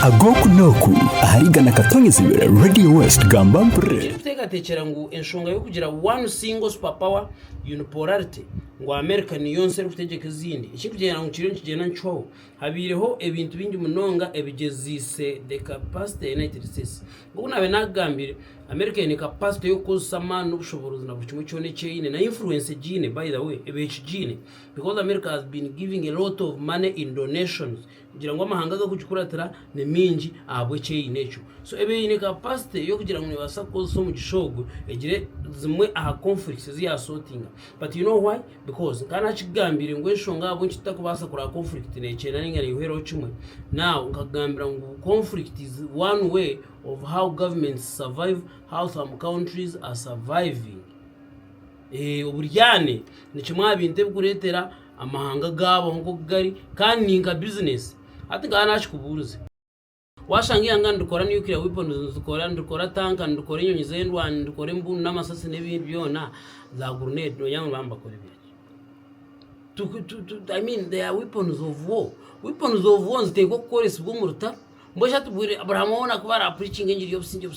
Agoku N'oku aharigana katonyeza ibere Radio West gamba mpre tekera ngo enshonga yo kugira one single superpower unipolarity ngo America ni yonse rukutegeka izindi ikikugira ngo kiryo kigena nchwo habireho ebintu bingi munonga ebigezise the capacity United States ngo nabe nagambire America ni capacity yo kusama n'ubushobozi na bucimo cyone cyine na influence gene by the way gene because America has been giving a lot of money in donations kugira ngo amahanga ga kuchikuratira ne mingi abwe cyine cyo so ni capacity yo kugira ngo basa kozo mu gishogo egire zimwe aha conflicts ziya sorting but you know why because kana kigambire ngo eshonga abo kitakubasa kura conflict ne cyena ninga yuhero chimwe now nkagambira ngo conflict is one way of how governments survive, how some countries are surviving. Uburyane ni kimwe binte bikuretera amahanga gabo ngo gari kandi ninga business ati gana chikuburuze washangiye ngana dukora nuclear weapons dukora tanka dukora inyonyi zendwa dukora mbunu n'amasasi n'ibindi byona za grenade no yangu bamba kore I mean they are weapons of war ziteko koresi bw'umuruta mbosha tubwire Abraham wona kubara preaching engine y'obusinge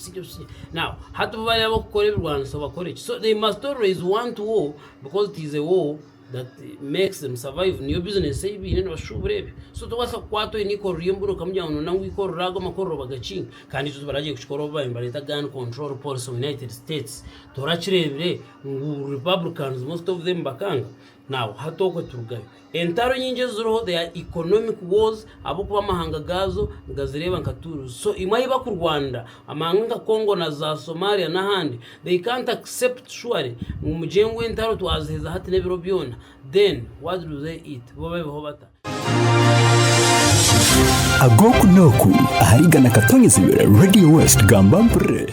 now hatu bali abo kukore birwana so bakore so they must always want to war because it is a war that makes them survive new business say bi nene bashuburebe so to wasa kwato iniko riemburo kamujya ono nangu ikoro rago makoro bagachinga kandi tuzo baraje kushikoro baleta gun control policy of United States torachirebire ngu Republicans most of them bakanga now hatoko turugayo entaro nyinje zuro they are economic wars abo kuba mahanga gazo ngazireba nkaturu so imayiba ku Rwanda amahanga Congo na za Somalia n'ahandi they can't accept surely umujengo entaro twazeza hati nebiro byona then what do they eat bobeho bata Agoku N'oku aharigana katonyeza ibere Radio West gamba mpre